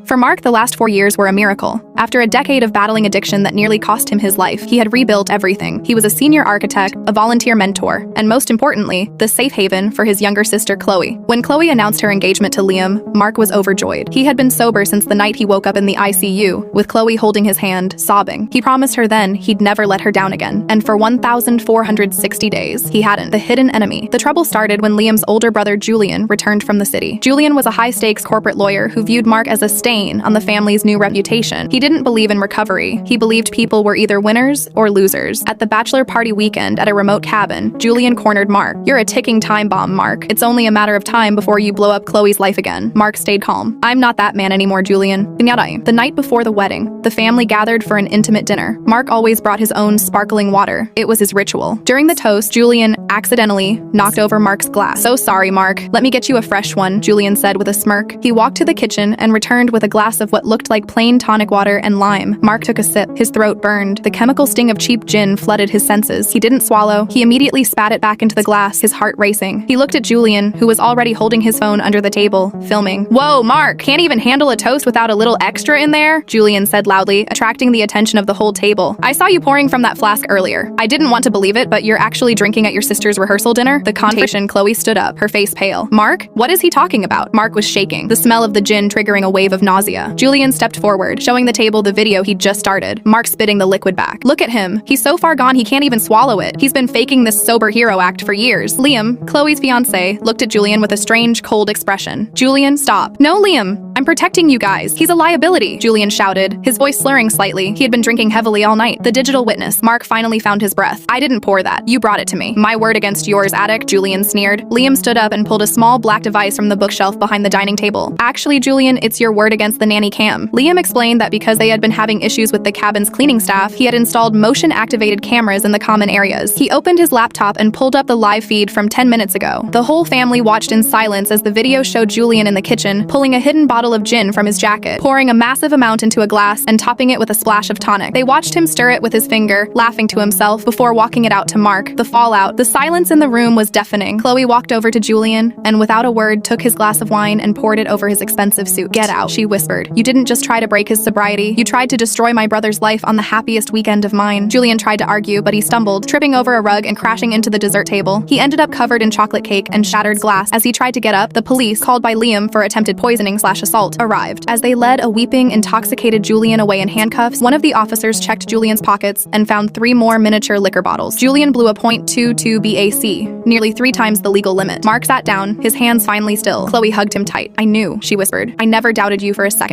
For Mark, the last 4 years were a miracle. After a decade of battling addiction that nearly cost him his life, he had rebuilt everything. He was a senior architect, a volunteer mentor, and most importantly, the safe haven for his younger sister Chloe. When Chloe announced her engagement to Liam, Mark was overjoyed. He had been sober since the night he woke up in the ICU, with Chloe holding his hand, sobbing. He promised her then he'd never let her down again, and for 1,460 days, he hadn't. The hidden enemy. The trouble started when Liam's older brother Julian returned from the city. Julian was a high-stakes corporate lawyer who viewed Mark as a stain on the family's new reputation. He didn't believe in recovery. He believed people were either winners or losers. At the bachelor party weekend at a remote cabin, Julian cornered Mark. "You're a ticking time bomb, Mark. It's only a matter of time before you blow up Chloe's life again." Mark stayed calm. "I'm not that man anymore, Julian." The night before the wedding, the family gathered for an intimate dinner. Mark always brought his own sparkling water. It was his ritual. During the toast, Julian accidentally knocked over Mark's glass. "So sorry, Mark. Let me get you a fresh one," Julian said with a smirk. He walked to the kitchen and returned with a glass of what looked like plain tonic water and lime. Mark took a sip. His throat burned. The chemical sting of cheap gin flooded his senses. He didn't swallow. He immediately spat it back into the glass, his heart racing. He looked at Julian, who was already holding his phone under the table, filming. "Whoa, Mark, can't even handle a toast without a little extra in there?" Julian said loudly, attracting the attention of the whole table. "I saw you pouring from that flask earlier. I didn't want to believe it, but you're actually drinking at your sister's rehearsal dinner?" The confrontation. Chloe stood up, her face pale. "Mark, what is he talking about?" Mark was shaking, the smell of the gin triggering a wave of nausea. Julian stepped forward, showing the table the video he'd just started. Mark spitting the liquid back. "Look at him. He's so far gone he can't even swallow it. He's been faking this sober hero act for years." Liam, Chloe's fiancé, looked at Julian with a strange, cold expression. "Julian, stop." "No, Liam. I'm protecting you guys. He's a liability," Julian shouted, his voice slurring slightly. He had been drinking heavily all night. The digital witness. Mark finally found his breath. "I didn't pour that. You brought it to me." "My word against yours, addict," Julian sneered. Liam stood up and pulled a small black device from the bookshelf behind the dining table. "Actually, Julian, it's your word against the nanny cam." Liam explained that because they had been having issues with the cabin's cleaning staff, he had installed motion-activated cameras in the common areas. He opened his laptop and pulled up the live feed from 10 minutes ago. The whole family watched in silence as the video showed Julian in the kitchen, pulling a hidden bottle of gin from his jacket, pouring a massive amount into a glass and topping it with a splash of tonic. They watched him stir it with his finger, laughing to himself before walking it out to Mark. The fallout, the silence in the room was deafening. Chloe walked over to Julian and without a word took his glass of wine and poured it over his expensive suit. "Get out," she whispered. "You didn't just try to break his sobriety. You tried to destroy my brother's life on the happiest weekend of mine." Julian tried to argue, but he stumbled, tripping over a rug and crashing into the dessert table. He ended up covered in chocolate cake and shattered glass. As he tried to get up, the police, called by Liam for attempted poisoning/assault, arrived. As they led a weeping, intoxicated Julian away in handcuffs, one of the officers checked Julian's pockets and found 3 more miniature liquor bottles. Julian blew a .22 BAC, nearly 3 times the legal limit. Mark sat down, his hands finally still. Chloe hugged him tight. "I knew," she whispered. "I never doubted you for a second."